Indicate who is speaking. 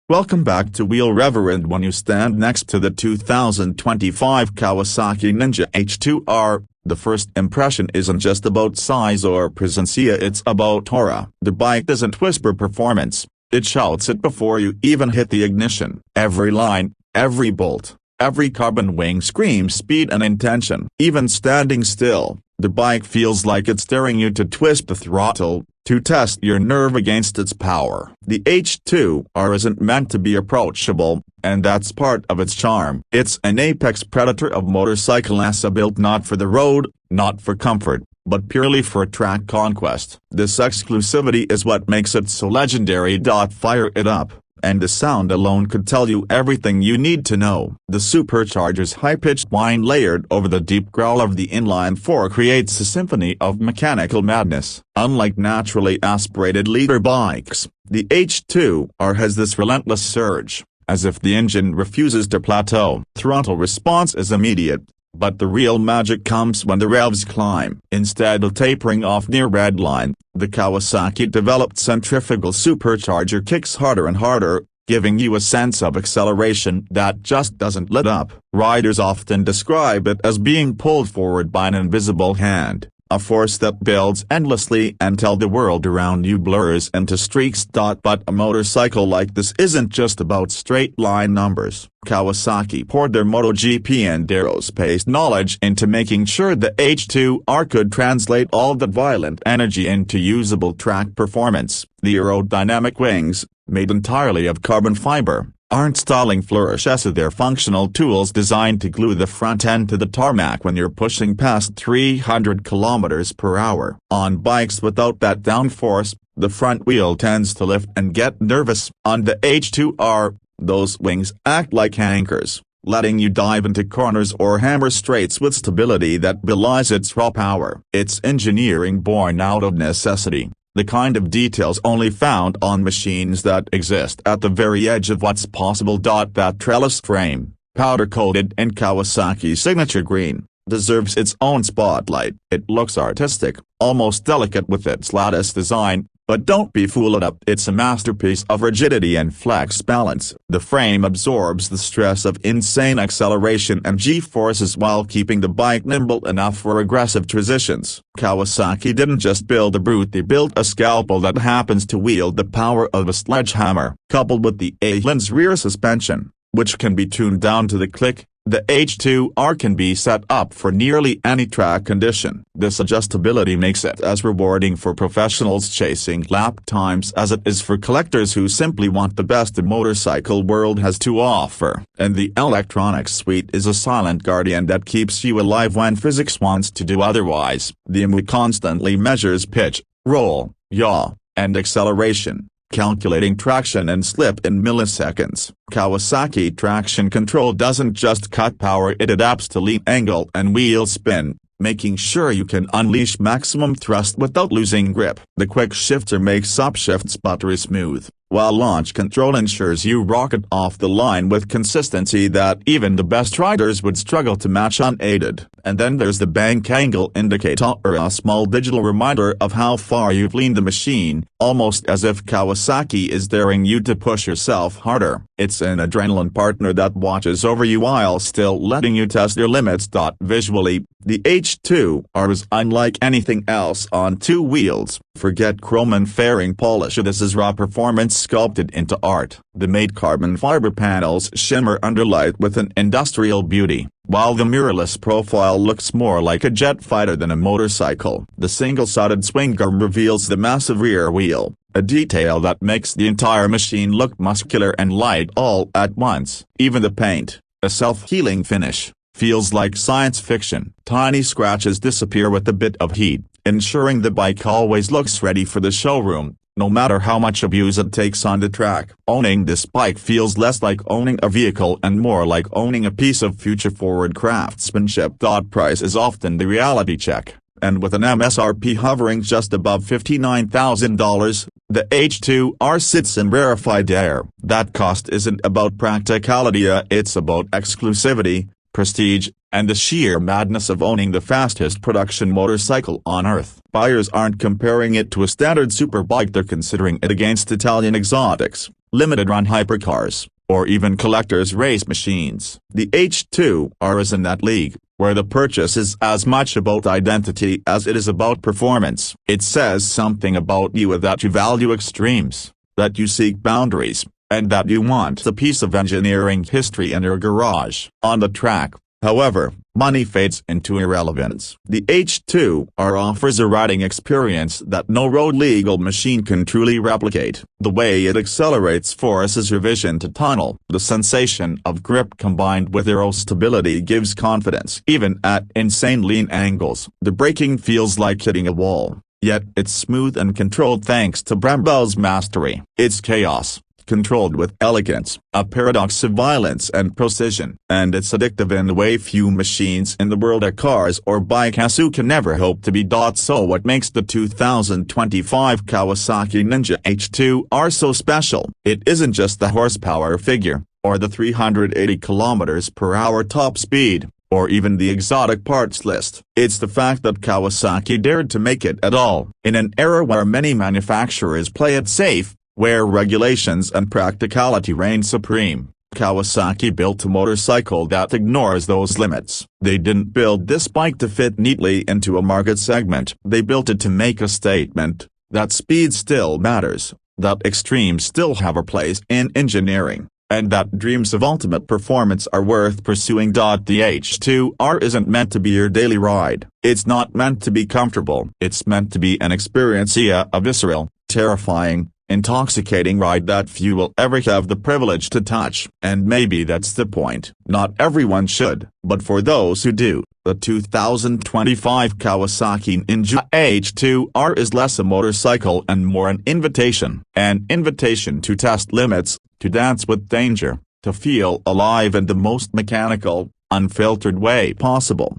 Speaker 1: Welcome back to Wheel Reverend. When you stand next to the 2025 Kawasaki Ninja H2R, the first impression isn't just about size or presence, it's about aura. The bike doesn't whisper performance, it shouts it before you even hit the ignition. Every line, every bolt, every carbon wing screams speed and intention. Even standing still, the bike feels like it's daring you to twist the throttle, to test your nerve against its power. The H2R isn't meant to be approachable, and that's part of its charm. It's an apex predator of motorcycles, built not for the road, not for comfort, but purely for track conquest. This exclusivity is what makes it so legendary. Fire it up, and the sound alone could tell you everything you need to know. The Supercharger's high-pitched whine layered over the deep growl of the inline-4 creates a symphony of mechanical madness. Unlike naturally aspirated leader bikes, the H2R has this relentless surge, as if the engine refuses to plateau. Throttle response is immediate, but the real magic comes when the revs climb. Instead of tapering off near redline, the Kawasaki-developed centrifugal supercharger kicks harder and harder, giving you a sense of acceleration that just doesn't let up. Riders often describe it as being pulled forward by an invisible hand, a force that builds endlessly until the world around you blurs into streaks. But a motorcycle like this isn't just about straight-line numbers. Kawasaki poured their MotoGP and aerospace knowledge into making sure the H2R could translate all that violent energy into usable track performance. The aerodynamic wings, made entirely of carbon fiber, aren't styling flourishes, they're functional tools designed to glue the front end to the tarmac when you're pushing past 300 km/h. On bikes without that downforce, the front wheel tends to lift and get nervous. On the H2R, those wings act like anchors, letting you dive into corners or hammer straights with stability that belies its raw power. It's engineering born out of necessity, the kind of details only found on machines that exist at the very edge of what's possible. That trellis frame, powder-coated in Kawasaki's signature green, deserves its own spotlight. It looks artistic, almost delicate with its lattice design, but don't be fooled up. It's a masterpiece of rigidity and flex balance. The frame absorbs the stress of insane acceleration and G-forces while keeping the bike nimble enough for aggressive transitions. Kawasaki didn't just build a brute, they built a scalpel that happens to wield the power of a sledgehammer. Coupled with the A-Lens rear suspension, which can be tuned down to the click, the H2R can be set up for nearly any track condition. This adjustability makes it as rewarding for professionals chasing lap times as it is for collectors who simply want the best the motorcycle world has to offer. And the electronics suite is a silent guardian that keeps you alive when physics wants to do otherwise. The EMU constantly measures pitch, roll, yaw, and acceleration, calculating traction and slip in milliseconds. Kawasaki Traction Control doesn't just cut power, it adapts to lean angle and wheel spin, making sure you can unleash maximum thrust without losing grip. The quick shifter makes upshifts buttery smooth, while launch control ensures you rocket off the line with consistency that even the best riders would struggle to match unaided. And then there's the bank angle indicator, a small digital reminder of how far you've leaned the machine, almost as if Kawasaki is daring you to push yourself harder. It's an adrenaline partner that watches over you while still letting you test your limits. Visually, the H2R is unlike anything else on two wheels. Forget chrome and fairing polish, this is raw performance sculpted into art. The made carbon fiber panels shimmer under light with an industrial beauty, while the mirrorless profile looks more like a jet fighter than a motorcycle. The single-sided swing arm reveals the massive rear wheel, a detail that makes the entire machine look muscular and light all at once. Even the paint, a self-healing finish, feels like science fiction. Tiny scratches disappear with a bit of heat, ensuring the bike always looks ready for the showroom, no matter how much abuse it takes on the track. Owning this bike feels less like owning a vehicle and more like owning a piece of future-forward craftsmanship. Price is often the reality check, and with an MSRP hovering just above $59,000, the H2R sits in rarefied air. That cost isn't about practicality, it's about exclusivity, prestige, and the sheer madness of owning the fastest production motorcycle on Earth. Buyers aren't comparing it to a standard superbike, they're considering it against Italian exotics, limited-run hypercars, or even collector's race machines. The H2R is in that league, where the purchase is as much about identity as it is about performance. It says something about you that you value extremes, that you seek boundaries, and that you want a piece of engineering history in your garage. On the track, however, money fades into irrelevance. The H2R offers a riding experience that no road-legal machine can truly replicate. The way it accelerates forces your vision to tunnel. The sensation of grip combined with aero stability gives confidence. Even at insane lean angles, the braking feels like hitting a wall. Yet it's smooth and controlled thanks to Brembo's mastery. It's chaos, controlled with elegance, a paradox of violence and precision, and it's addictive in a way few machines in the world of cars or bikes can never hope to be. So what makes the 2025 Kawasaki Ninja H2R so special? It isn't just the horsepower figure, or the 380 km/h top speed, or even the exotic parts list. It's the fact that Kawasaki dared to make it at all. In an era where many manufacturers play it safe, where regulations and practicality reign supreme, Kawasaki built a motorcycle that ignores those limits. They didn't build this bike to fit neatly into a market segment. They built it to make a statement, that speed still matters, that extremes still have a place in engineering, and that dreams of ultimate performance are worth pursuing. The H2R isn't meant to be your daily ride. It's not meant to be comfortable. It's meant to be an experience, a visceral, terrifying, intoxicating ride that few will ever have the privilege to touch. And maybe that's the point. Not everyone should, but for those who do, the 2025 Kawasaki Ninja H2R is less a motorcycle and more an invitation. An invitation to test limits, to dance with danger, to feel alive in the most mechanical, unfiltered way possible.